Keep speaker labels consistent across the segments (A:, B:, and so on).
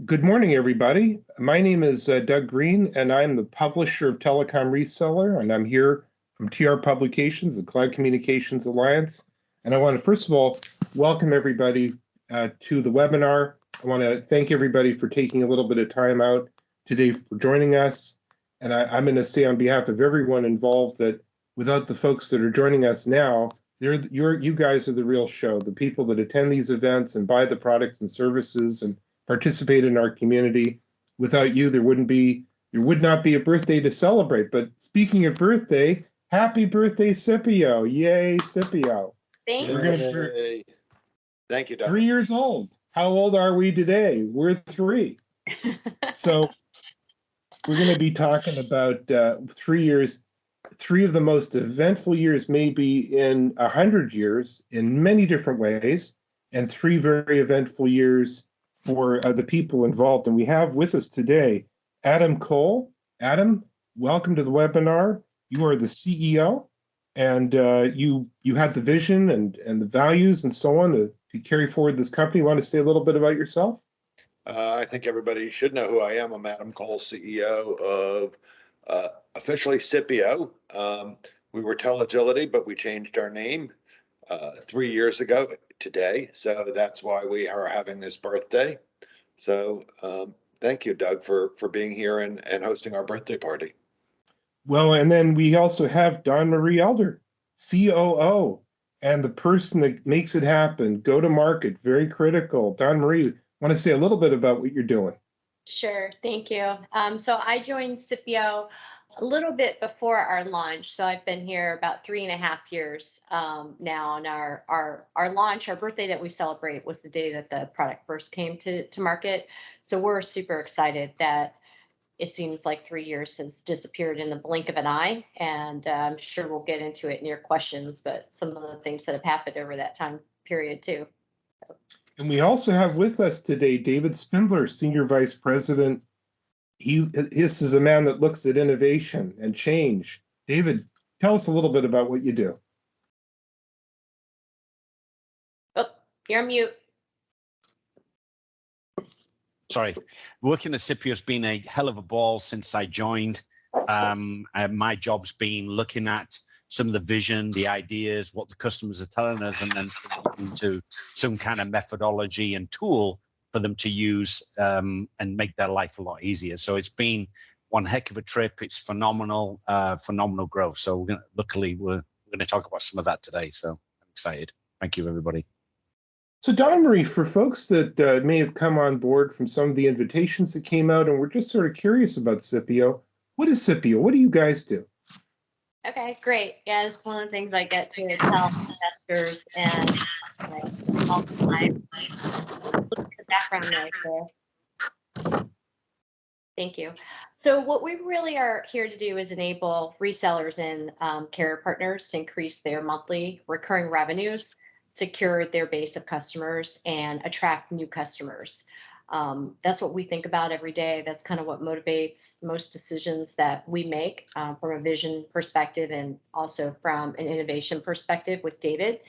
A: Good morning, everybody. My name is Doug Green, and I'm the publisher of Telecom Reseller, and I'm here from TR Publications, the Cloud Communications Alliance. And I want to, first of all, welcome everybody to the webinar. I want to thank everybody for taking a little bit of time out today for joining us. And I'm going to say on behalf of everyone involved that without the folks that are joining us now, you guys are the real show, the people that attend these events and buy the products and services and participate in our community. Without you, there would not be a birthday to celebrate. But speaking of birthday, happy birthday, Scipio. Yay, Scipio.
B: Thank
C: you. Thank you, Doug.
A: 3 years old. How old are we today? We're 3. So we're going to be talking about 3 years, 3 of the most eventful years maybe in 100 years in many different ways, and 3 very eventful years for the people involved. And we have with us today Adam Cole. Adam, welcome to the webinar. You are the CEO, and you had the vision and the values and so on to carry forward this company. You want to say a little bit about yourself?
C: I think everybody should know who I am. I'm Adam Cole, CEO of officially SIPPIO. We were Telegility, but we changed our name 3 years ago today. So that's why we are having this birthday. So thank you, Doug, for being here and hosting our birthday party.
A: Well, and then we also have Dawn Marie Elder, COO, and the person that makes it happen, go to market, very critical. Dawn Marie, want to say a little bit about what you're doing?
B: Sure, thank you. So I joined Scipio a little bit before our launch. So I've been here about 3.5 years now. And our launch, our birthday that we celebrate was the day that the product first came to market. So we're super excited that it seems like 3 years has disappeared in the blink of an eye. And I'm sure we'll get into it in your questions, but some of the things that have happened over that time period too.
A: And we also have with us today David Spindler, Senior Vice President. This is a man that looks at innovation and change. David, tell us a little bit about what you do.
B: Oh, you're on mute.
D: Sorry. Working at Scipio has been a hell of a ball since I joined. My job's been looking at some of the vision, the ideas, what the customers are telling us, and then into some kind of methodology and tool for them to use and make their life a lot easier. So it's been one heck of a trip. It's phenomenal, phenomenal growth. So luckily, we're going to talk about some of that today. So I'm excited. Thank you, everybody.
A: So Dawn Marie, for folks that may have come on board from some of the invitations that came out and we're just sort of curious about Scipio, what is Scipio? What do you guys do?
B: Okay, great. Yeah, it's one of the things I get to tell investors and all the time. Look at the background noise there. Thank you. So what we really are here to do is enable resellers and carrier partners to increase their monthly recurring revenues, secure their base of customers, and attract new customers. That's what we think about every day. That's kind of what motivates most decisions that we make from a vision perspective and also from an innovation perspective with David.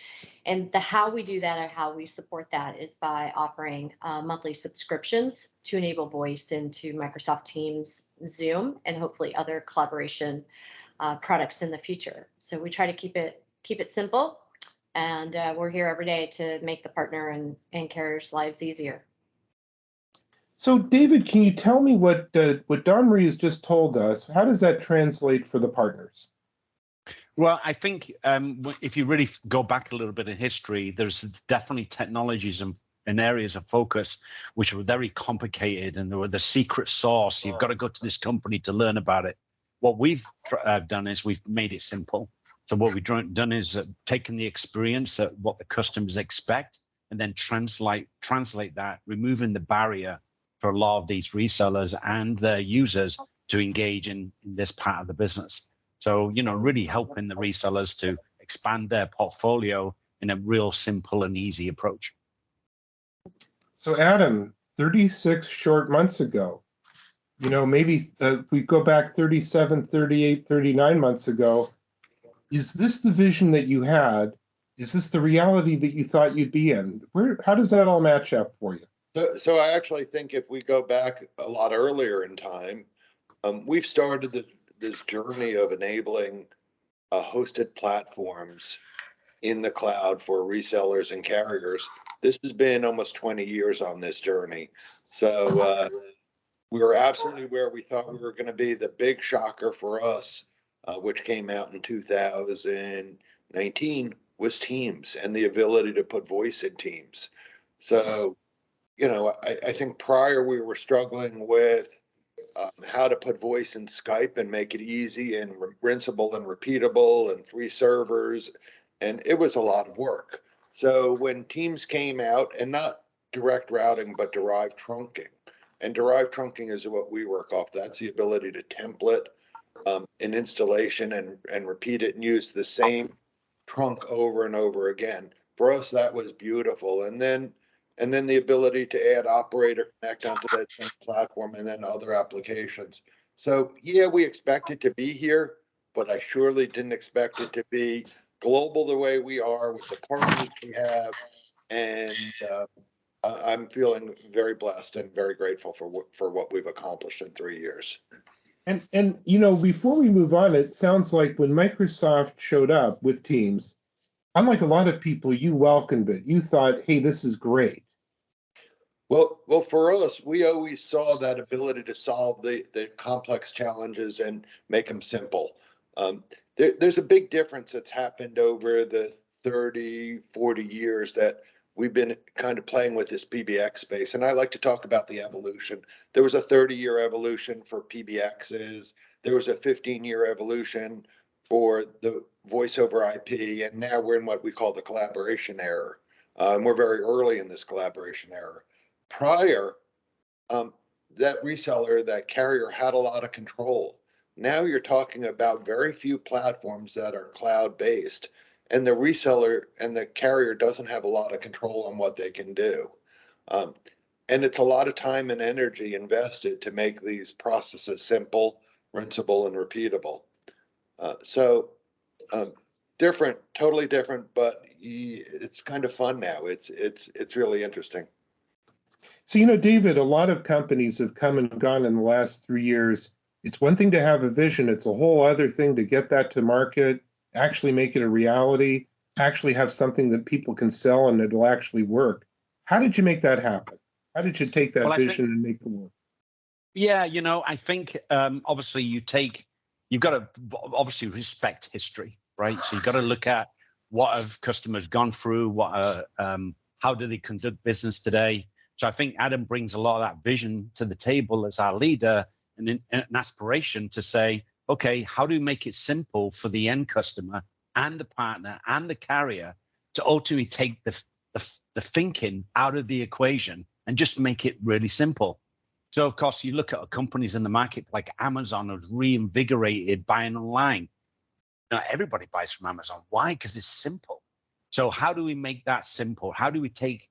B: And the how we do that or how we support that is by offering monthly subscriptions to enable voice into Microsoft Teams, Zoom, and hopefully other collaboration products in the future. So we try to keep it simple, and we're here every day to make the partner and carriers' lives easier.
A: So, David, can you tell me what Dawn Marie has just told us? How does that translate for the partners?
D: Well, I think if you really go back a little bit in history, there's definitely technologies and areas of focus which were very complicated, and they were the secret sauce. You've got to go to this company to learn about it. What we've done is we've made it simple. So what we've done is taken the experience that what the customers expect, and then translate that, removing the barrier for a lot of these resellers and their users to engage in this part of the business. So, really helping the resellers to expand their portfolio in a real simple and easy approach.
A: So, Adam, 36 short months ago, maybe we go back 37, 38, 39 months ago. Is this the vision that you had? Is this the reality that you thought you'd be in? How does that all match up for you?
C: So I actually think if we go back a lot earlier in time, we've started this journey of enabling hosted platforms in the cloud for resellers and carriers. This has been almost 20 years on this journey. So we were absolutely where we thought we were going to be. The big shocker for us, which came out in 2019, was Teams and the ability to put voice in Teams. So, I think prior we were struggling with how to put voice in Skype and make it easy and rinsable and repeatable and 3 servers. And it was a lot of work. So when Teams came out, and not direct routing, but derived trunking, and derived trunking is what we work off. That's the ability to template an installation and repeat it and use the same trunk over and over again. For us, that was beautiful. And then the ability to add operator connect onto that same platform and then other applications. So yeah, we expect it to be here, but I surely didn't expect it to be global the way we are with the partners we have. And I'm feeling very blessed and very grateful for what we've accomplished in 3 years.
A: And before we move on, it sounds like when Microsoft showed up with Teams, unlike a lot of people, you welcomed it. You thought, hey, this is great.
C: Well, for us, we always saw that ability to solve the complex challenges and make them simple. There's a big difference that's happened over the 30, 40 years that we've been kind of playing with this PBX space. And I like to talk about the evolution. There was a 30-year evolution for PBXs. There was a 15-year evolution for the voice over IP. And now we're in what we call the collaboration era. And we're very early in this collaboration era. Prior, that reseller, that carrier had a lot of control. Now you're talking about very few platforms that are cloud-based, and the reseller and the carrier doesn't have a lot of control on what they can do. And it's a lot of time and energy invested to make these processes simple, rinsable, and repeatable. So different, totally different, but it's kind of fun now. It's really interesting.
A: So, David, a lot of companies have come and gone in the last 3 years. It's one thing to have a vision. It's a whole other thing to get that to market, actually make it a reality, actually have something that people can sell and it'll actually work. How did you make that happen? How did you take that vision and make it work?
D: Yeah, I think obviously you've got to obviously respect history, right? So you've got to look at what have customers gone through, how do they conduct business today. So I think Adam brings a lot of that vision to the table as our leader and an aspiration to say, okay, how do we make it simple for the end customer and the partner and the carrier to ultimately take the thinking out of the equation and just make it really simple. So, of course, you look at companies in the market like Amazon has reinvigorated buying online. Now, everybody buys from Amazon. Why? Because it's simple. So how do we make that simple? How do we take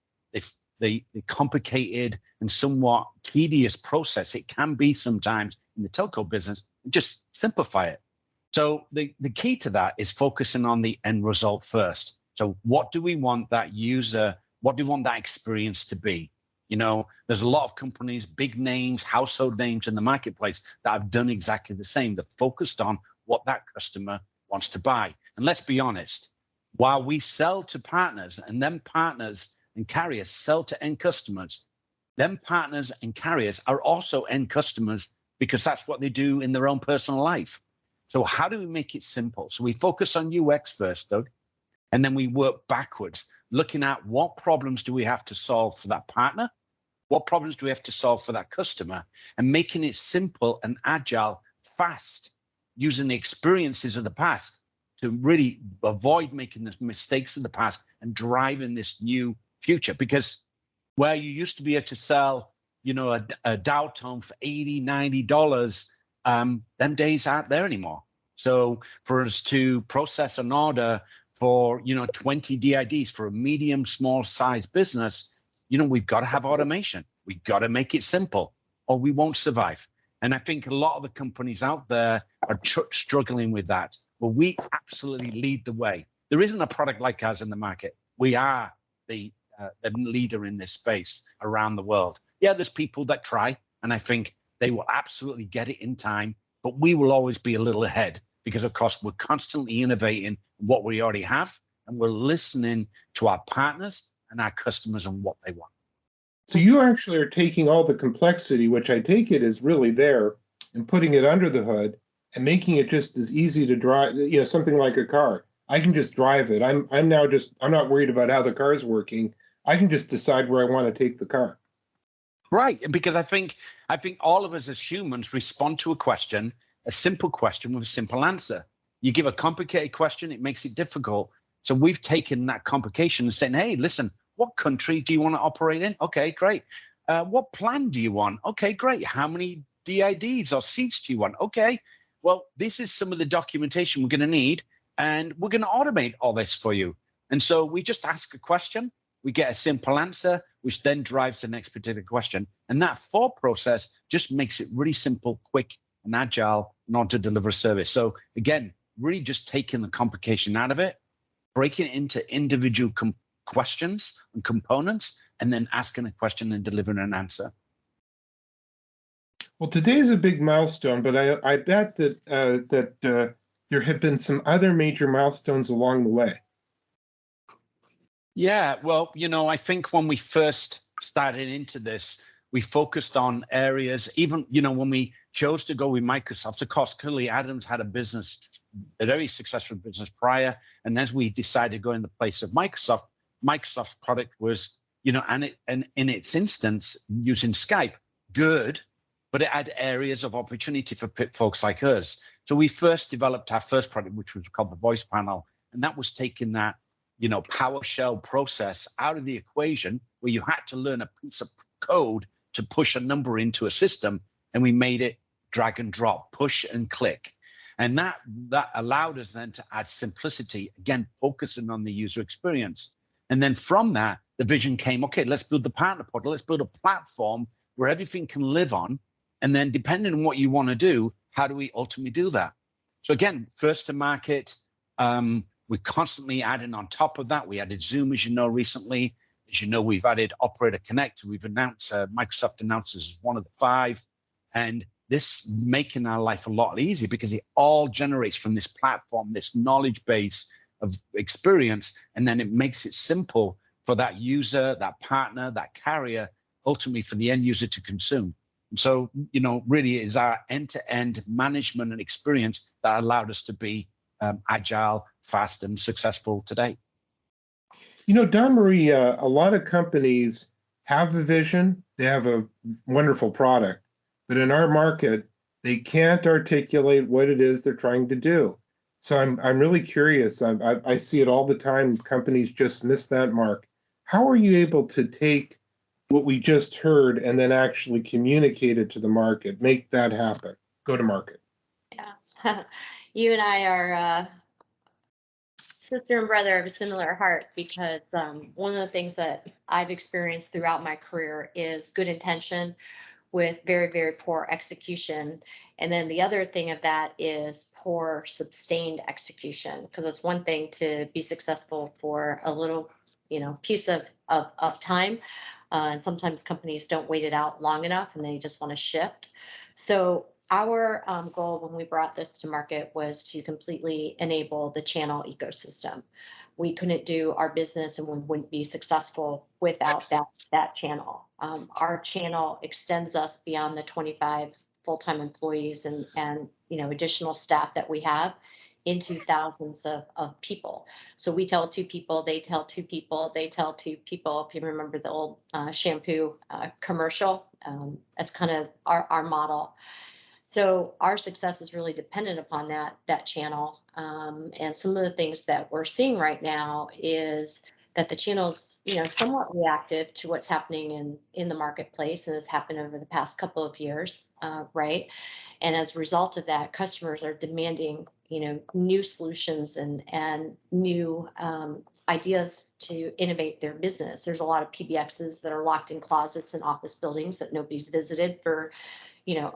D: the complicated and somewhat tedious process it can be sometimes in the telco business and just simplify it? So the key to that is focusing on the end result first. So what do we want that user, what do we want that experience to be? There's a lot of companies, big names, household names in the marketplace that have done exactly the same. They're focused on what that customer wants to buy. And let's be honest, while we sell to partners and then partners and carriers sell to end customers, them partners and carriers are also end customers because that's what they do in their own personal life. So how do we make it simple? So we focus on UX first, Doug, and then we work backwards, looking at what problems do we have to solve for that partner? What problems do we have to solve for that customer? And making it simple and agile, fast, using the experiences of the past to really avoid making the mistakes of the past and driving this new future. Because where you used to be able to sell, a Dow tone for $80, $90, them days aren't there anymore. So for us to process an order for, 20 DIDs for a medium, small size business, we've got to have automation. We've got to make it simple or we won't survive. And I think a lot of the companies out there are struggling with that. But we absolutely lead the way. There isn't a product like ours in the market. We are the the leader in this space around the world. Yeah, there's people that try, and I think they will absolutely get it in time, but we will always be a little ahead because, of course, we're constantly innovating what we already have, and we're listening to our partners and our customers and what they want.
A: So you actually are taking all the complexity, which I take it is really there, and putting it under the hood and making it just as easy to drive, something like a car. I can just drive it. I'm not worried about how the car is working. I can just decide where I want to take the car.
D: Right, because I think all of us as humans respond to a simple question with a simple answer. You give a complicated question, it makes it difficult. So we've taken that complication and saying, hey, listen, what country do you want to operate in? Okay, great. What plan do you want? Okay, great. How many DIDs or seats do you want? Okay, well, this is some of the documentation we're going to need, and we're going to automate all this for you. And so we just ask a question, we get a simple answer, which then drives the next particular question. And that thought process just makes it really simple, quick, and agile in order to deliver a service. So again, really just taking the complication out of it, breaking it into individual questions and components, and then asking a question and delivering an answer.
A: Well, today's a big milestone, but I bet that there have been some other major milestones along the way.
D: Yeah, well, I think when we first started into this, we focused on areas, even, when we chose to go with Microsoft, of course, clearly Adam's had a very successful business prior. And as we decided to go in the place of Microsoft's product was, and in its instance, using Skype, good, but it had areas of opportunity for folks like us. So we first developed our first product, which was called the voice panel. And that was taking that, PowerShell process out of the equation where you had to learn a piece of code to push a number into a system. And we made it drag and drop, push and click. And that allowed us then to add simplicity, again, focusing on the user experience. And then from that, the vision came, okay, let's build the partner portal. Let's build a platform where everything can live on. And then depending on what you want to do, how do we ultimately do that? So again, first to market, we're constantly adding on top of that. We added Zoom, as you know, recently. As you know, we've added Operator Connect. We've announced, Microsoft announced as one of the 5. And this making our life a lot easier because it all generates from this platform, this knowledge base of experience. And then it makes it simple for that user, that partner, that carrier, ultimately for the end user to consume. And so, really it is our end-to-end management and experience that allowed us to be agile, fast, and successful today.
A: Don Marie, a lot of companies have a vision, they have a wonderful product, but in our market, they can't articulate what it is they're trying to do. So I'm really curious. I see it all the time. Companies just miss that mark. How are you able to take what we just heard and then actually communicate it to the market, make that happen, go to market?
B: Yeah, you and I are sister and brother of a similar heart because one of the things that I've experienced throughout my career is good intention with very, very poor execution. And then the other thing of that is poor sustained execution, because it's one thing to be successful for a little, piece of time. And sometimes companies don't wait it out long enough and they just want to shift. So our goal when we brought this to market was to completely enable the channel ecosystem. We couldn't do our business and we wouldn't be successful without that channel. Our channel extends us beyond the 25 full-time employees and additional staff that we have into thousands of people. So we tell 2 people, they tell 2 people, they tell 2 people. If you remember the old shampoo commercial, that's kind of our model. So our success is really dependent upon that channel. And some of the things that we're seeing right now is that the channel's, somewhat reactive to what's happening in the marketplace and has happened over the past couple of years, right? And as a result of that, customers are demanding, new solutions and new ideas to innovate their business. There's a lot of PBXs that are locked in closets and office buildings that nobody's visited for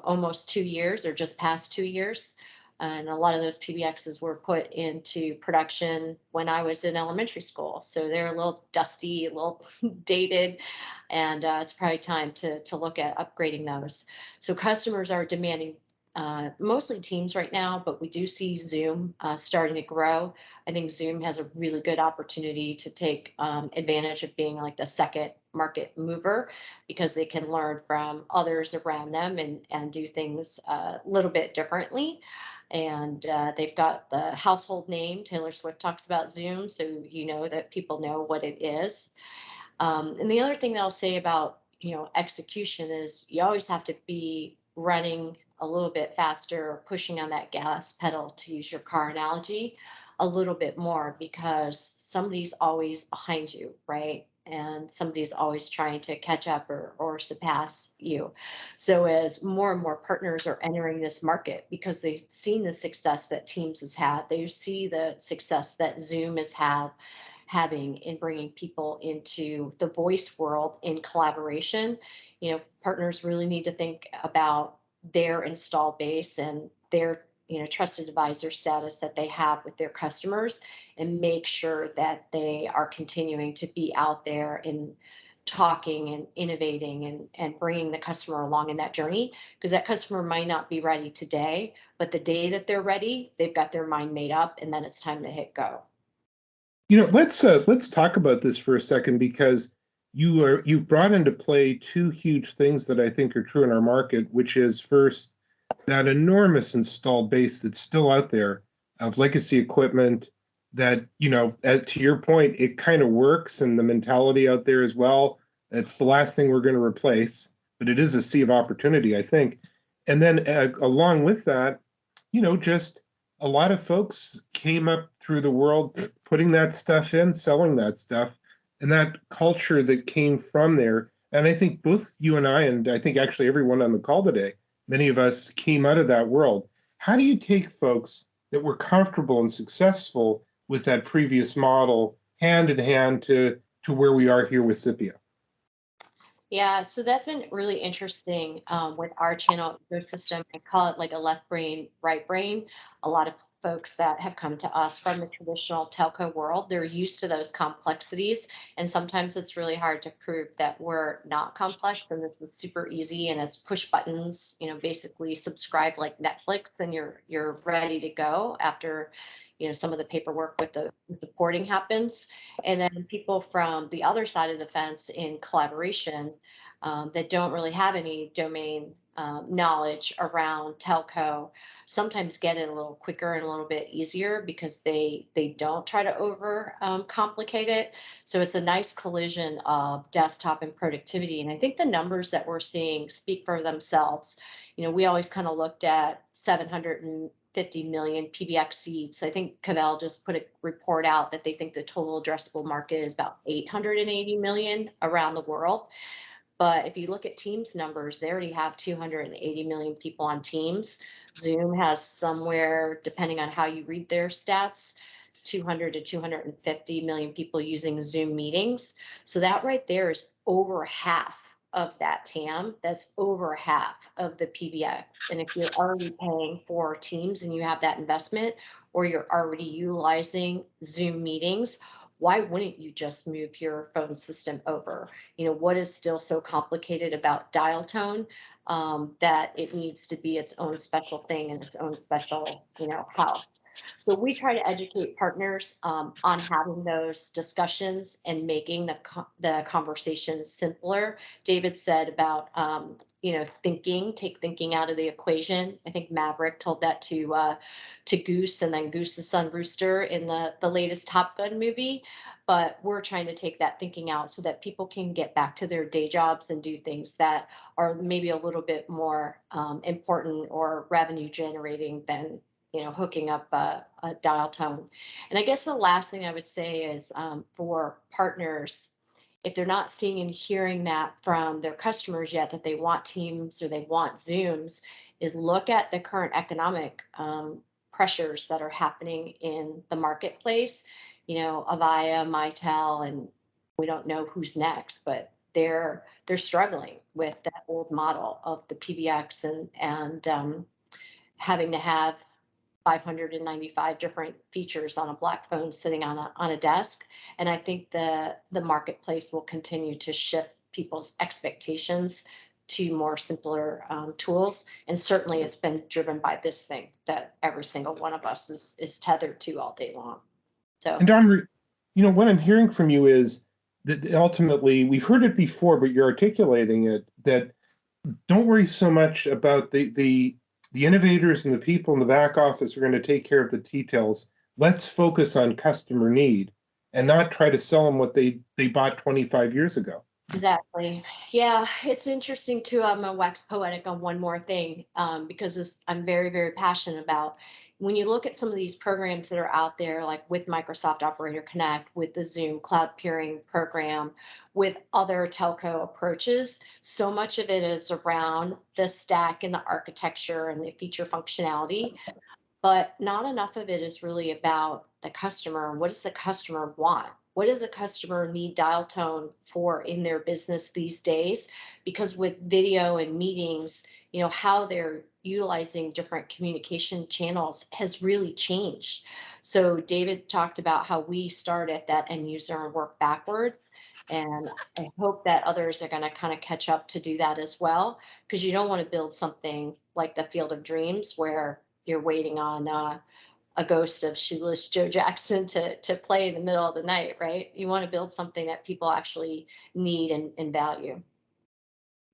B: almost 2 years or just past 2 years. And a lot of those PBXs were put into production when I was in elementary school. So they're a little dusty, a little dated, and it's probably time to look at upgrading those. So customers are demanding mostly Teams right now, but we do see Zoom starting to grow. I think Zoom has a really good opportunity to take advantage of being like the second market mover, because they can learn from others around them and do things a little bit differently. And they've got the household name. Taylor Swift talks about Zoom, so you know that people know what it is. And the other thing that I'll say about, execution is you always have to be running a little bit faster, or pushing on that gas pedal, to use your car analogy, a little bit more, because somebody's always behind you, right? And somebody's always trying to catch up or surpass you. So as more and more partners are entering this market, because they've seen the success that Teams has had, they see the success that Zoom has having in bringing people into the voice world in collaboration. Partners really need to think about their install base and their trusted advisor status that they have with their customers, and make sure that they are continuing to be out there and talking and innovating and bringing the customer along in that journey, because that customer might not be ready today, but the day that they're ready, they've got their mind made up, and then it's time to hit go.
A: Let's talk about this for a second, because you've brought into play two huge things that I think are true in our market, which is, first, that enormous installed base that's still out there of legacy equipment that, to your point, it kind of works, and the mentality out there as well. It's the last thing we're going to replace, but it is a sea of opportunity, I think. And then along with that, just a lot of folks came up through the world putting that stuff in, selling that stuff, and that culture that came from there. And I think both you and I think actually everyone on the call today, many of us came out of that world. How do you take folks that were comfortable and successful with that previous model hand in hand to where we are here with Scipio?
B: Yeah, so that's been really interesting with our channel ecosystem. I call it like a left brain, right brain. A lot of folks that have come to us from the traditional telco world, they're used to those complexities. And sometimes it's really hard to prove that we're not complex and this is super easy and it's push buttons, basically subscribe like Netflix, and you're ready to go after, some of the paperwork with the porting happens. And then people from the other side of the fence in collaboration that don't really have any domain knowledge around telco sometimes get it a little quicker and a little bit easier, because they don't try to over complicate it. So it's a nice collision of desktop and productivity. And I think the numbers that we're seeing speak for themselves. We always kind of looked at 750 million PBX seats. I think Cavell just put a report out that they think the total addressable market is about 880 million around the world. But if you look at Teams numbers, they already have 280 million people on Teams. Zoom has somewhere, depending on how you read their stats, 200 to 250 million people using Zoom meetings. So that right there is over half of that TAM. That's over half of the PBX. And if you're already paying for Teams and you have that investment, or you're already utilizing Zoom meetings, why wouldn't you just move your phone system over? What is still so complicated about dial tone that it needs to be its own special thing and its own special, house? So we try to educate partners on having those discussions and making the conversation simpler. David said about, take thinking out of the equation. I think Maverick told that to Goose, and then Goose's son Rooster in the latest Top Gun movie. But we're trying to take that thinking out so that people can get back to their day jobs and do things that are maybe a little bit more important or revenue generating than hooking up a dial tone. And I guess the last thing I would say is for partners, if they're not seeing and hearing that from their customers yet, that they want Teams or they want Zooms, is look at the current economic pressures that are happening in the marketplace. Avaya, Mitel, and we don't know who's next, but they're struggling with that old model of the PBX and having to have 595 different features on a black phone sitting on a desk. And I think the marketplace will continue to shift people's expectations to more simpler tools. And certainly it's been driven by this thing that every single one of us is tethered to all day long. So,
A: And Don, what I'm hearing from you is that ultimately, we've heard it before, but you're articulating it, that don't worry so much about the innovators and the people in the back office who are going to take care of the details. Let's focus on customer need and not try to sell them what they bought 25 years ago.
B: exactly. Yeah, it's interesting too. I'm gonna wax poetic on one more thing, because I'm very, very passionate about. When you look at some of these programs that are out there, like with Microsoft Operator Connect, with the Zoom Cloud Peering program, with other telco approaches, so much of it is around the stack and the architecture and the feature functionality, but not enough of it is really about the customer. What does the customer want? What does a customer need dial tone for in their business these days? Because with video and meetings, how they're utilizing different communication channels has really changed. So David talked about how we start at that end user and work backwards. And I hope that others are going to kind of catch up to do that as well, because you don't want to build something like the Field of Dreams where you're waiting on a ghost of shoeless Joe Jackson to play in the middle of the night, right? You want to build something that people actually need and value.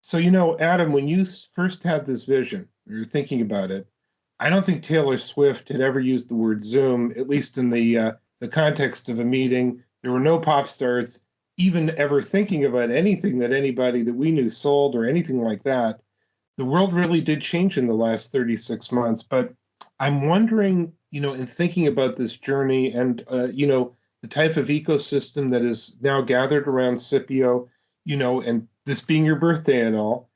A: So, Adam, when you first had this vision, you were thinking about it, I don't think Taylor Swift had ever used the word Zoom, at least in the context of a meeting. There were no pop stars even ever thinking about anything that anybody that we knew sold or anything like that. The world really did change in the last 36 months, but I'm wondering, in thinking about this journey and, the type of ecosystem that is now gathered around Scipio, and this being your birthday and all,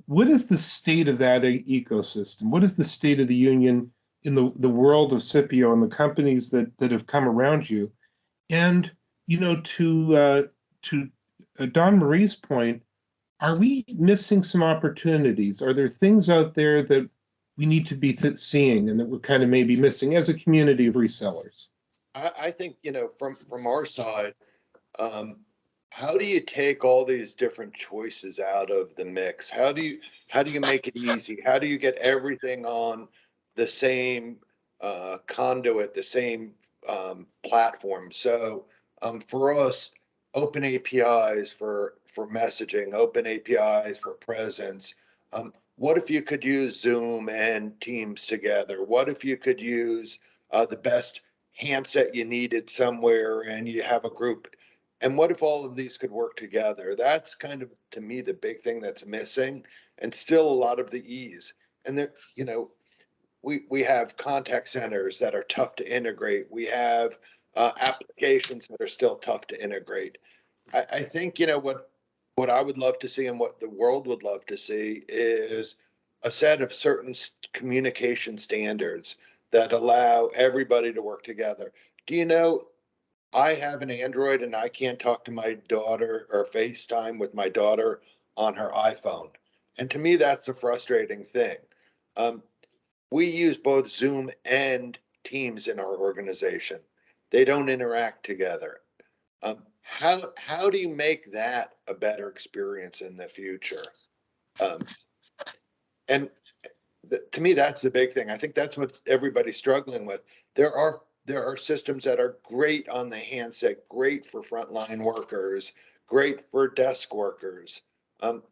A: what is the state of that ecosystem? What is the state of the union in the world of Scipio and the companies that have come around you? And, to Don Marie's point, are we missing some opportunities? Are there things out there that we need to be seeing and that we're kind of maybe missing as a community of resellers?
C: I think, from our side, um, how do you take all these different choices out of the mix? How do you make it easy? How do you get everything on the same conduit, the same platform? So for us, open APIs for messaging, open APIs for presence. What if you could use Zoom and Teams together? What if you could use the best handset you needed somewhere and you have a group? And what if all of these could work together? That's kind of, to me, the big thing that's missing, and still a lot of the ease. And there, we have contact centers that are tough to integrate. We have applications that are still tough to integrate. I think, what I would love to see and what the world would love to see is a set of certain communication standards that allow everybody to work together. Do you know, I have an Android and I can't talk to my daughter or FaceTime with my daughter on her iPhone. And to me, that's a frustrating thing. Um, we use both Zoom and Teams in our organization. They don't interact together. How do you make that a better experience in the future? Um, and to me, that's the big thing. I think that's what everybody's struggling with. There are systems that are great on the handset, great for frontline workers, great for desk workers. Um,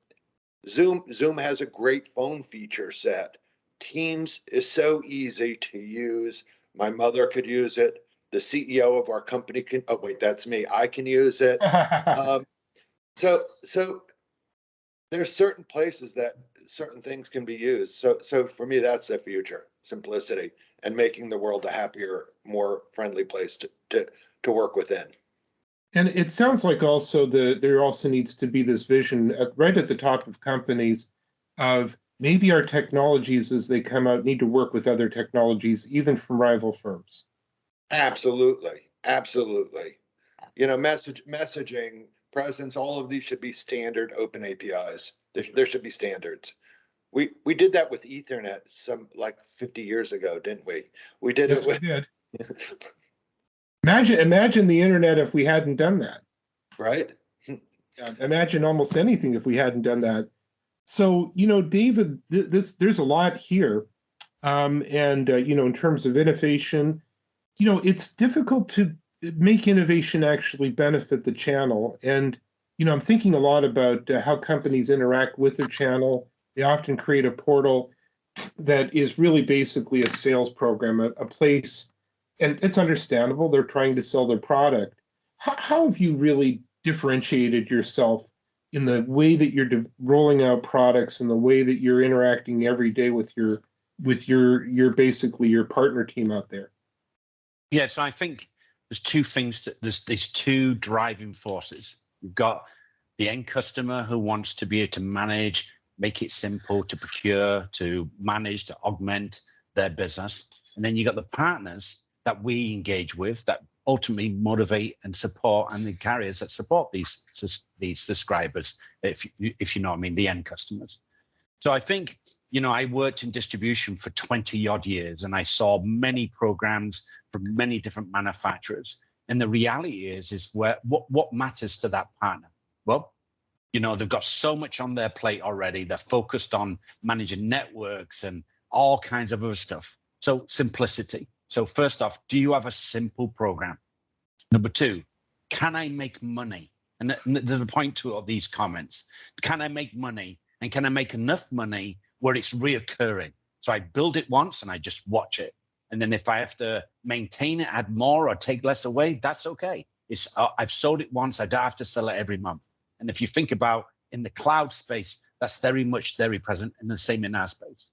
C: Zoom has a great phone feature set. Teams is so easy to use. My mother could use it. The CEO of our company can. Oh wait, that's me. I can use it. So there's certain places that certain things can be used. So for me, that's the future: simplicity and making the world a happier, more friendly place to work within.
A: And it sounds like also there also needs to be this vision right at the top of companies of maybe our technologies as they come out need to work with other technologies, even from rival firms.
C: Absolutely, absolutely. Messaging, presence, all of these should be standard open APIs. There should be standards. We did that with Ethernet some like 50 years ago, didn't we? We did
A: Yes,
C: it
A: we
C: with
A: did. Imagine the internet if we hadn't done that.
C: right.
A: Imagine almost anything if we hadn't done that. So, David, there's a lot here. And in terms of innovation, it's difficult to make innovation actually benefit the channel. And, I'm thinking a lot about how companies interact with their channel. They often create a portal that is really basically a sales program, a place, and it's understandable. They're trying to sell their product. How have you really differentiated yourself in the way that you're rolling out products and the way that you're interacting every day with your basically your partner team out there?
D: Yeah, so I think there's two things there's these two driving forces. You've got the end customer who wants to be able to manage, make it simple to procure, to manage, to augment their business. And then you got the partners that we engage with that ultimately motivate and support, and the carriers that support these subscribers, if you know what I mean, the end customers. So I think, I worked in distribution for 20 odd years, and I saw many programs from many different manufacturers. And the reality is what matters to that partner? Well, they've got so much on their plate already. They're focused on managing networks and all kinds of other stuff. So simplicity. So first off, do you have a simple program? Number two, can I make money? And there's a point to all these comments. Can I make money? And can I make enough money where it's reoccurring? So I build it once and I just watch it. And then if I have to maintain it, add more or take less away, that's okay. I've sold it once. I don't have to sell it every month. And if you think about in the cloud space, that's very much very present, and the same in our space.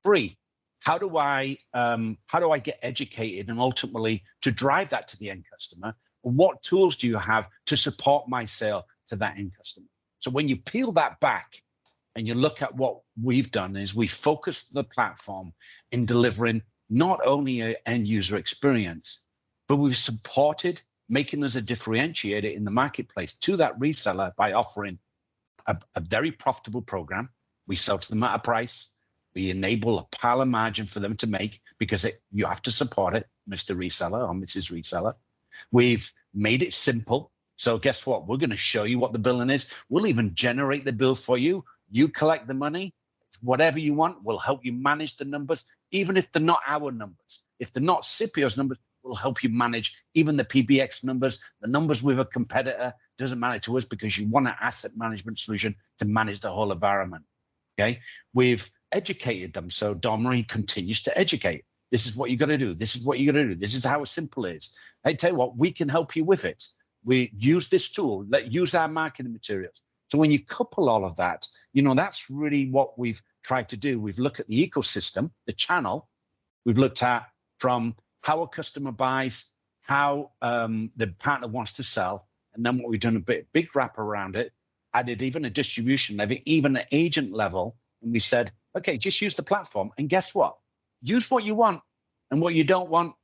D: Three, how do I get educated and ultimately to drive that to the end customer? What tools do you have to support my sale to that end customer? So when you peel that back and you look at what we've done is we focused the platform in delivering not only an end user experience, but we've supported making us a differentiator in the marketplace to that reseller by offering a very profitable program. We sell to them at a price. We enable a pile of margin for them to make because you have to support it, Mr. Reseller or Mrs. Reseller. We've made it simple. So guess what? We're going to show you what the billing is. We'll even generate the bill for you. You collect the money. Whatever you want, we'll help you manage the numbers, even if they're not our numbers. If they're not Scipio's numbers, we'll help you manage even the PBX numbers, the numbers with a competitor. Doesn't matter to us because you want an asset management solution to manage the whole environment. Okay, we've educated them. So Don continues to educate. This is what you got to do. This is what you got to do. This is how simple it is. I tell you what, we can help you with it. We use this tool. Use our marketing materials. So when you couple all of that, that's really what we've tried to do. We've looked at the ecosystem, the channel. We've looked at from how a customer buys, how the partner wants to sell, and then what we've done a big wrap around it, added even a distribution level, even an agent level, and we said, okay, just use the platform. And guess what? Use what you want, and what you don't want,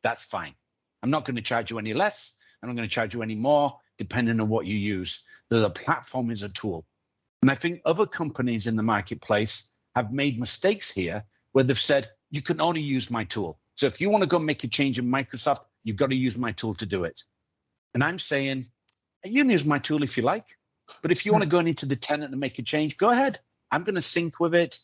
D: that's fine. I'm not going to charge you any less, and I'm going to charge you any more, depending on what you use. The platform is a tool. And I think other companies in the marketplace have made mistakes here where they've said, you can only use my tool. So if you want to go make a change in Microsoft, you've got to use my tool to do it. And I'm saying, you can use my tool if you like, but if you want to go into the tenant and make a change, go ahead. I'm going to sync with it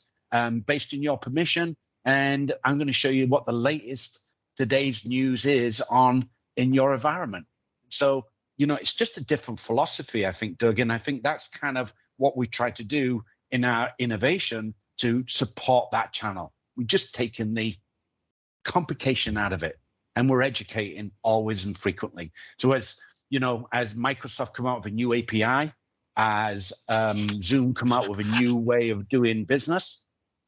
D: based on your permission, and I'm going to show you what the latest today's news is in your environment. So, it's just a different philosophy, I think, Doug, and I think that's kind of what we try to do in our innovation to support that channel. We've just taken the complication out of it, and we're educating always and frequently. So as Microsoft come out with a new API, as Zoom come out with a new way of doing business,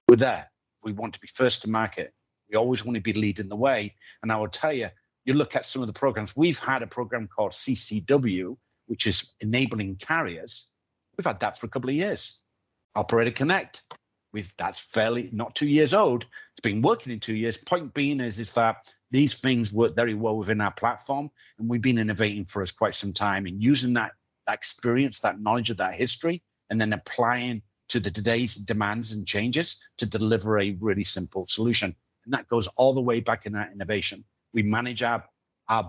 D: we're there. We want to be first to market. We always want to be leading the way. And I will tell you, you look at some of the programs. We've had a program called CCW, which is enabling carriers. We've had that for a couple of years. Operator Connect. That's fairly not 2 years old. It's been working in 2 years. Point being is that these things work very well within our platform, and we've been innovating for us quite some time and using that experience, that knowledge of that history, and then applying to the today's demands and changes to deliver a really simple solution. And that goes all the way back in our innovation. We manage our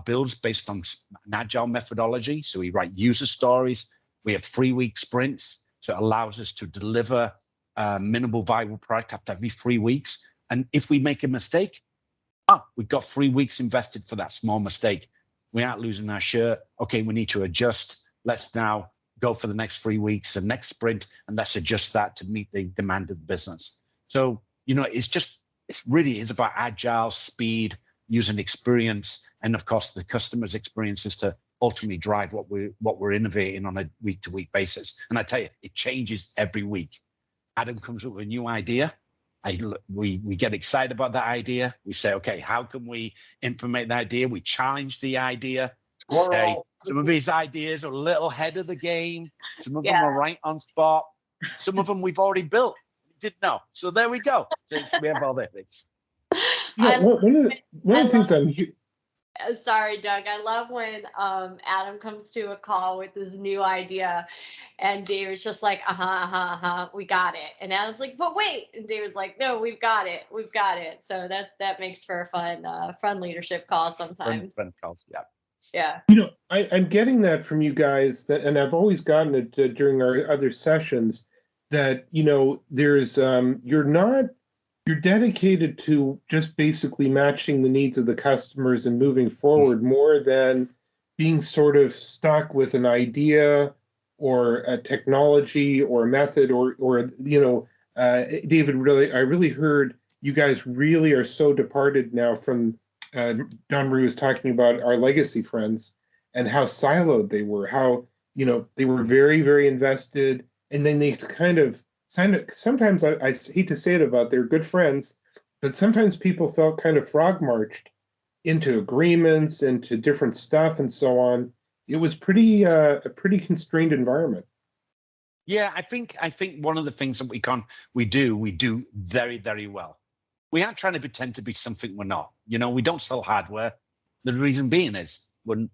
D: builds based on an agile methodology. So we write user stories. We have 3-week sprints. So it allows us to deliver a minimal viable product after every 3 weeks. And if we make a mistake, we've got 3 weeks invested for that small mistake. We aren't losing our shirt. Okay, we need to adjust. Let's now go for the next 3 weeks, the next sprint, and let's adjust that to meet the demand of the business. So, it's really is about agile, speed, using experience, and of course the customer's experience is to ultimately drive what we're innovating on a week-to-week basis. And I tell you, it changes every week. Adam comes up with a new idea. We get excited about that idea. We say, okay, how can we implement the idea? We challenge the idea. Okay, some of his ideas are a little ahead of the game. Some of them are right on spot. Some of them we've already built. We didn't know. So there we go. So we have all the things.
A: One of the things I'm
B: sorry, Doug. I love when Adam comes to a call with this new idea, and David's just like, we got it. And Adam's like, but wait. And David's like, no, we've got it. So that makes for a fun leadership call sometimes.
D: Fun calls, yeah.
B: Yeah.
A: I'm getting that from you guys, and I've always gotten it during our other sessions, that there's you're dedicated to just basically matching the needs of the customers and moving forward more than being sort of stuck with an idea or a technology or a method or David, I really heard you guys really are so departed now from Don Marie was talking about our legacy friends and how siloed they were, how they were very, very invested, and then they kind of sometimes I hate to say it about their good friends, but sometimes people felt kind of frog marched into agreements, into different stuff, and so on. It was a pretty constrained environment.
D: Yeah, I think one of the things that we do very, very well. We aren't trying to pretend to be something we're not. We don't sell hardware. The reason being is we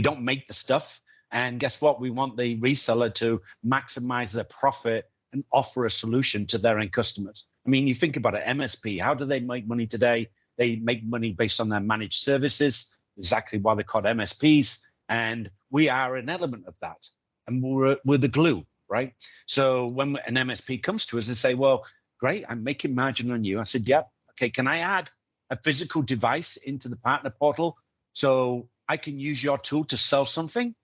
D: don't make the stuff. And guess what? We want the reseller to maximize their profit and offer a solution to their end customers. I mean, you think about it, MSP, how do they make money today? They make money based on their managed services, exactly why they're called MSPs. And we are an element of that. And we're the glue, right? So when an MSP comes to us and say, well, great, I'm making margin on you. I said, yep. Okay, can I add a physical device into the partner portal so I can use your tool to sell something?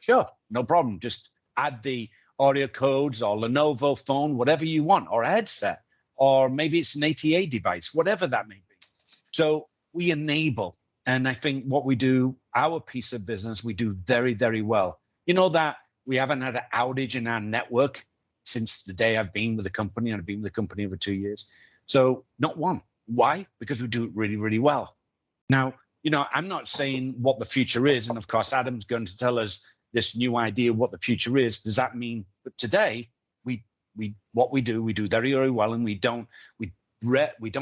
D: Sure, no problem. Just add the audio codes or Lenovo phone, whatever you want, or a headset, or maybe it's an ATA device, whatever that may be. So we enable. And I think what we do, our piece of business, we do very, very well. That we haven't had an outage in our network since the day I've been with the company, and I've been with the company over 2 years. So not one. Why? Because we do it really, really well. Now, I'm not saying what the future is. And of course, Adam's going to tell us this new idea what the future is. Does that mean? But today, we do very, very well, and we don't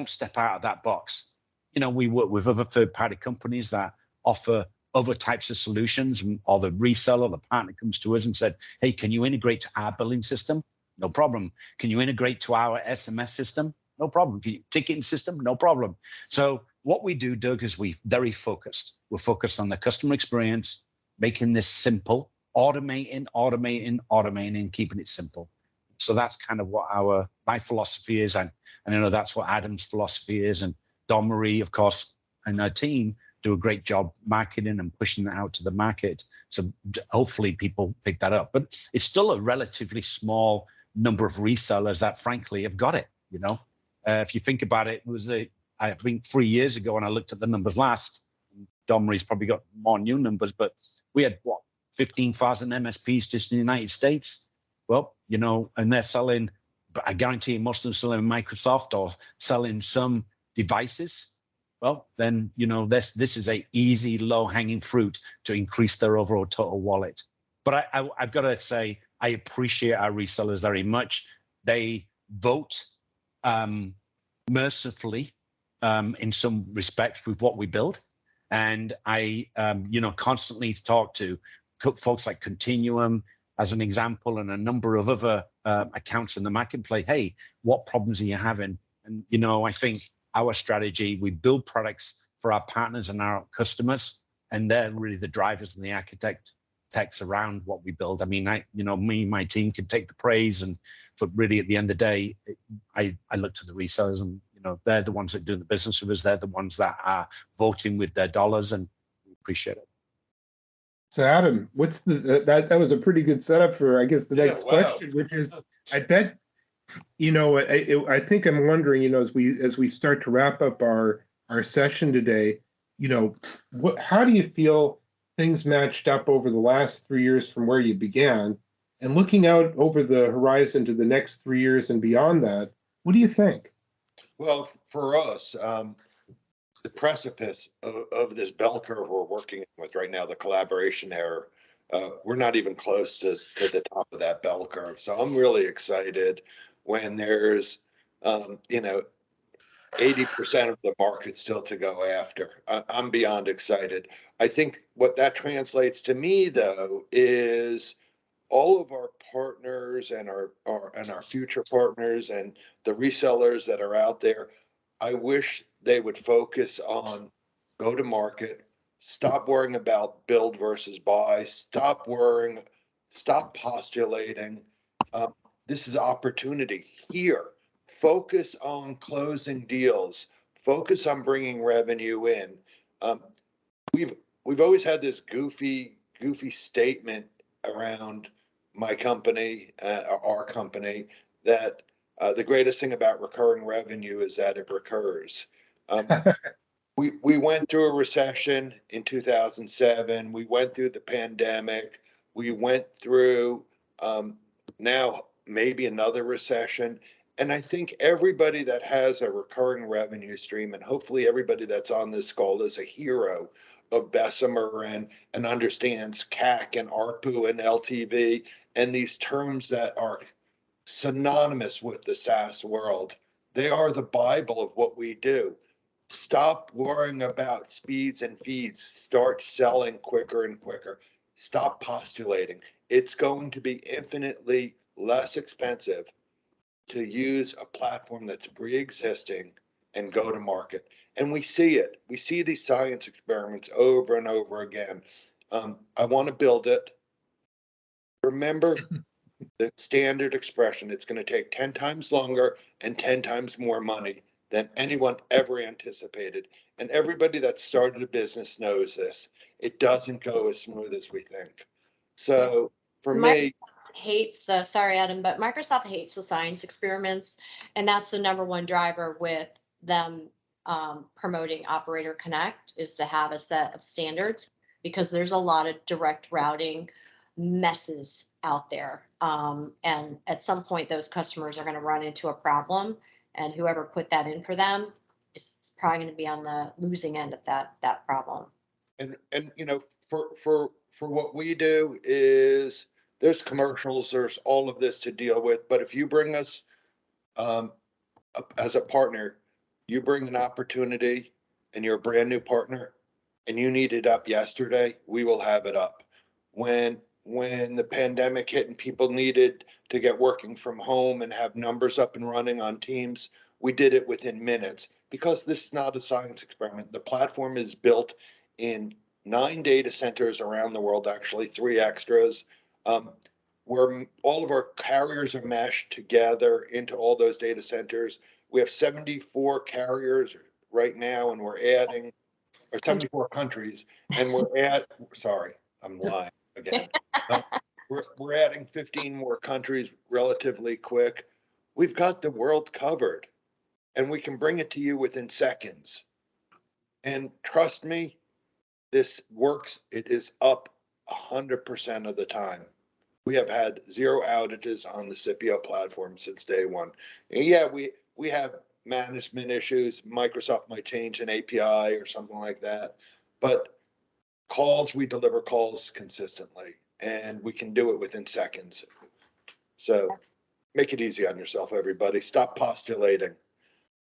D: step out of that box. We work with other third-party companies that offer other types of solutions, or the reseller, the partner comes to us and said, hey, can you integrate to our billing system? No problem. Can you integrate to our SMS system? No problem. Can you ticketing system? No problem. So what we do, Doug, is we're very focused. We're focused on the customer experience, making this simple, automating, and keeping it simple. So that's kind of what my philosophy is, and I know that's what Adam's philosophy is, and Don Marie, of course, and her team do a great job marketing and pushing that out to the market. So hopefully people pick that up. But it's still a relatively small number of resellers that, frankly, have got it. If you think about it, I think 3 years ago when I looked at the numbers last, Don Marie's probably got more new numbers, but we had 15,000 MSPs just in the United States. Well, and they're selling, but I guarantee you most of them selling Microsoft or selling some devices. Well, then, this is a easy, low-hanging fruit to increase their overall total wallet. But I've got to say, I appreciate our resellers very much. They vote mercifully in some respects with what we build. And I, constantly talk to folks like Continuum, as an example, and a number of other accounts in the marketplace. Hey, what problems are you having? And I think our strategy, we build products for our partners and our customers, and they're really the drivers and the architects around what we build. I mean, me and my team can take the praise, but really at the end of the day, I look to the resellers, and they're the ones that do the business with us. They're the ones that are voting with their dollars, and we appreciate it.
A: So Adam, what's that was a pretty good setup for, I guess, the next question, which is, I bet, I think I'm wondering, as we start to wrap up our session today, how do you feel things matched up over the last 3 years from where you began, and looking out over the horizon to the next 3 years and beyond that, what do you think?
C: Well, for us, the precipice of this bell curve we're working with right now, the collaboration era, we're not even close to the top of that bell curve. So I'm really excited when there's, 80% of the market still to go after. I'm beyond excited. I think what that translates to me, though, is all of our partners and our future partners and the resellers that are out there, I wish they would focus on go to market, stop worrying about build versus buy, stop postulating. This is opportunity here. Focus on closing deals. Focus on bringing revenue in. We've always had this goofy statement around my company, our company, that the greatest thing about recurring revenue is that it recurs. We went through a recession in 2007. We went through the pandemic. We went through now maybe another recession. And I think everybody that has a recurring revenue stream, and hopefully everybody that's on this call is a hero of Bessemer and understands CAC and ARPU and LTV and these terms that are synonymous with the SaaS world. They are the Bible of what we do. Stop worrying about speeds and feeds. Start selling quicker and quicker. Stop postulating. It's going to be infinitely less expensive to use a platform that's pre-existing and go to market. And we see it. We see these science experiments over and over again. I want to build it. Remember the standard expression, it's going to take 10 times longer and 10 times more money than anyone ever anticipated. And everybody that started a business knows this. It doesn't go as smooth as we think. So for me,
B: sorry, Adam, but Microsoft hates the science experiments, and that's the number one driver with them promoting Operator Connect, is to have a set of standards, because there's a lot of direct routing messes out there. And at some point, those customers are going to run into a problem, and whoever put that in for them is probably going to be on the losing end of that problem.
C: And for what we do is there's commercials, there's all of this to deal with. But if you bring us as a partner, you bring an opportunity and you're a brand new partner and you need it up yesterday, we will have it up. When the pandemic hit and people needed to get working from home and have numbers up and running on Teams, we did it within minutes, because this is not a science experiment. The platform is built in 9 data centers around the world, actually 3 extras, where all of our carriers are meshed together into all those data centers. We have 74 carriers right now, and we're adding, or 74 countries, and sorry, I'm lying again. We're adding 15 more countries relatively quick. We've got the world covered, and we can bring it to you within seconds. And trust me, this works. It is up 100% of the time. We have had 0 outages on the SIPPIO platform since day one. And yeah, we have management issues. Microsoft might change an API or something like that, but we deliver calls consistently, and we can do it within seconds. So make it easy on yourself, everybody. Stop postulating.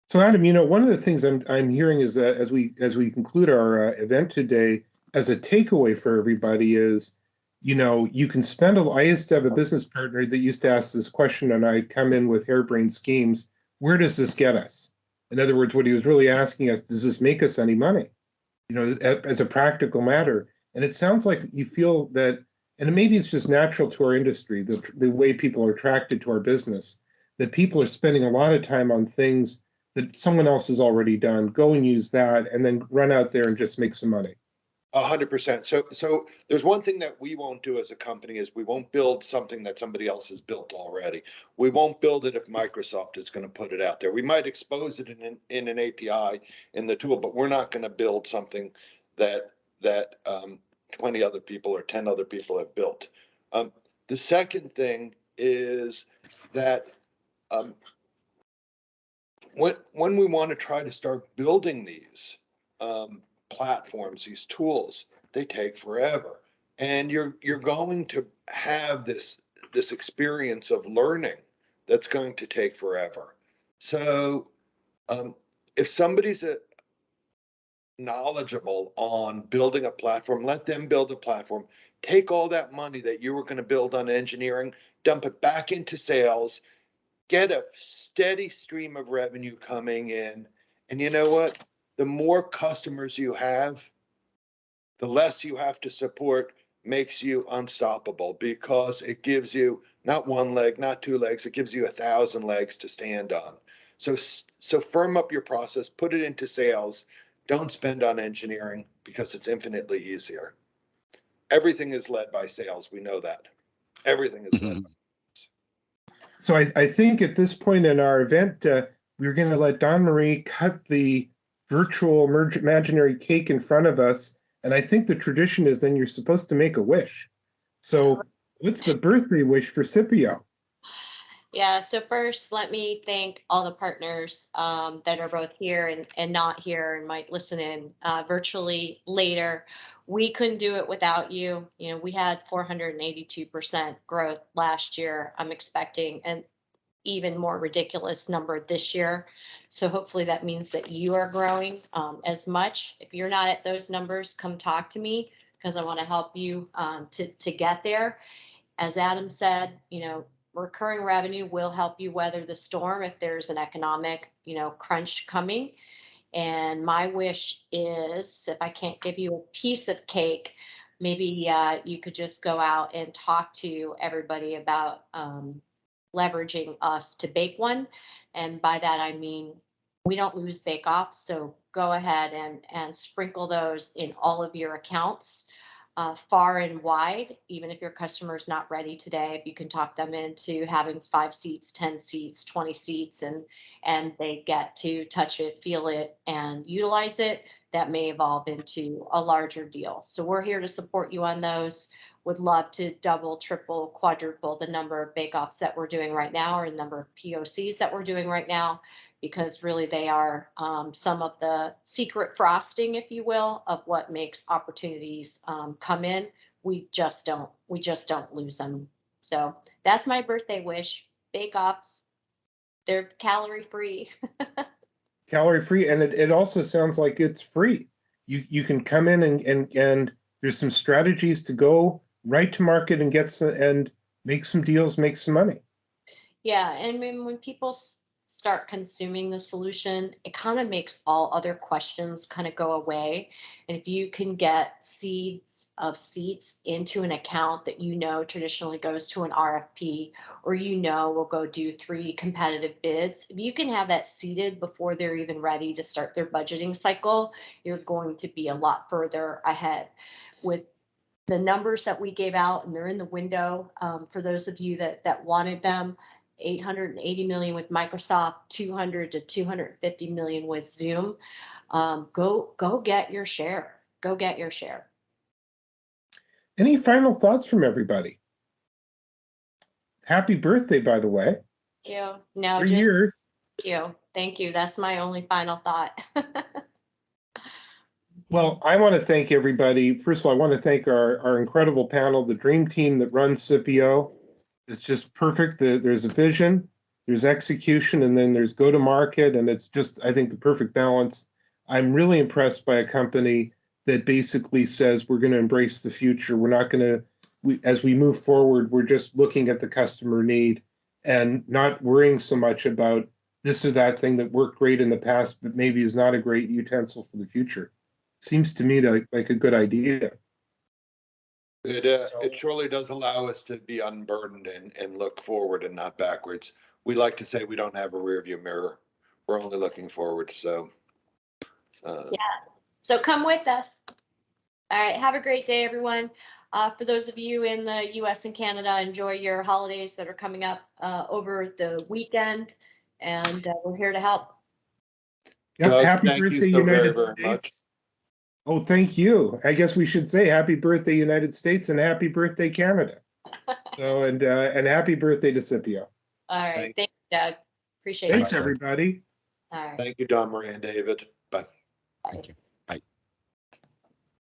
A: So Adam, one of the things I'm hearing is that as we conclude our event today, as a takeaway for everybody is, you can spend I used to have a business partner that used to ask this question, and I'd come in with harebrained schemes. Where does this get us? In other words, what he was really asking us, does this make us any money? As a practical matter. And it sounds like you feel that, and maybe it's just natural to our industry, the way people are attracted to our business, that people are spending a lot of time on things that someone else has already done. Go and use that, and then run out there and just make some money.
C: 100%. So there's one thing that we won't do as a company is we won't build something that somebody else has built already. We won't build it if Microsoft is going to put it out there. We might expose it in an API in the tool, but we're not going to build something that 20 other people or 10 other people have built. The second thing is that when we want to try to start building these platforms, these tools, they take forever, and you're going to have this experience of learning that's going to take forever. So if somebody's knowledgeable on building a platform, let them build a platform. Take all that money that you were going to build on engineering, dump it back into sales, get a steady stream of revenue coming in, and you know what? The more customers you have, the less you have to support, makes you unstoppable, because it gives you not one leg, not two legs, it gives you 1,000 legs to stand on. So firm up your process, put it into sales. Don't spend on engineering, because it's infinitely easier. Everything is led by sales. We know that. Everything is led by.
A: So I think at this point in our event, we're going to let Dawn Marie cut the virtual imaginary cake in front of us. And I think the tradition is then you're supposed to make a wish. So what's the birthday wish for Scipio?
B: Yeah, so first, let me thank all the partners that are both here and not here and might listen in virtually later. We couldn't do it without you. We had 482% growth last year. I'm expecting an even more ridiculous number this year. So hopefully that means that you are growing as much. If you're not at those numbers, come talk to me, because I want to help you to get there. As Adam said, recurring revenue will help you weather the storm if there's an economic, crunch coming. And my wish is, if I can't give you a piece of cake, maybe you could just go out and talk to everybody about leveraging us to bake one. And by that, I mean, we don't lose bake-offs. So go ahead and sprinkle those in all of your accounts. Far and wide, even if your customer is not ready today, if you can talk them into having 5 seats, 10 seats, 20 seats, and they get to touch it, feel it, and utilize it, that may evolve into a larger deal. So we're here to support you on those. Would love to double, triple, quadruple the number of bake-offs that we're doing right now, or the number of POCs that we're doing right now, because really they are some of the secret frosting, if you will, of what makes opportunities come in. We just don't lose them. So that's my birthday wish. Bake-offs, they're calorie free.
A: Calorie free, and it also sounds like it's free. You can come in and there's some strategies to go right to market and get some, and make some deals, make some money.
B: Yeah, and when people start consuming the solution, it kind of makes all other questions kind of go away. And if you can get seeds of seats into an account that traditionally goes to an RFP, or will go do 3 competitive bids, if you can have that seeded before they're even ready to start their budgeting cycle, you're going to be a lot further ahead. With the numbers that we gave out, and they're in the window for those of you that wanted them, 880 million with Microsoft, 200 to 250 million with Zoom. Go get your share. Go get your share.
A: Any final thoughts from everybody? Happy birthday, by the way.
B: Yeah, no,
A: 3
B: just
A: years.
B: Thank you. That's my only final thought.
A: Well, I want to thank everybody. First of all, I want to thank our incredible panel, the dream team that runs Scipio. It's just perfect. There's a vision, there's execution, and then there's go to market. And it's just, I think, the perfect balance. I'm really impressed by a company that basically says we're going to embrace the future. We're not going to as we move forward, we're just looking at the customer need and not worrying so much about this or that thing that worked great in the past, but maybe is not a great utensil for the future. Seems to me like a good idea.
C: It surely does allow us to be unburdened and look forward and not backwards. We like to say we don't have a rear view mirror. We're only looking forward. So,
B: Yeah. So come with us. All right. Have a great day, everyone. For those of you in the US and Canada, enjoy your holidays that are coming up over the weekend. And we're here to help.
A: Yep.
C: Doug,
A: Happy
C: thank you
A: birthday,
C: so
A: United
C: very much.
A: States. Oh, thank you. I guess we should say happy birthday, United States, and happy birthday, Canada. So, and happy birthday to Scipio.
B: All right. Thanks, Doug. Appreciate
A: Thanks,
B: it.
A: everybody.
B: All right.
C: Thank you, Don Marie and David. Bye.
B: Bye.
D: Thank you.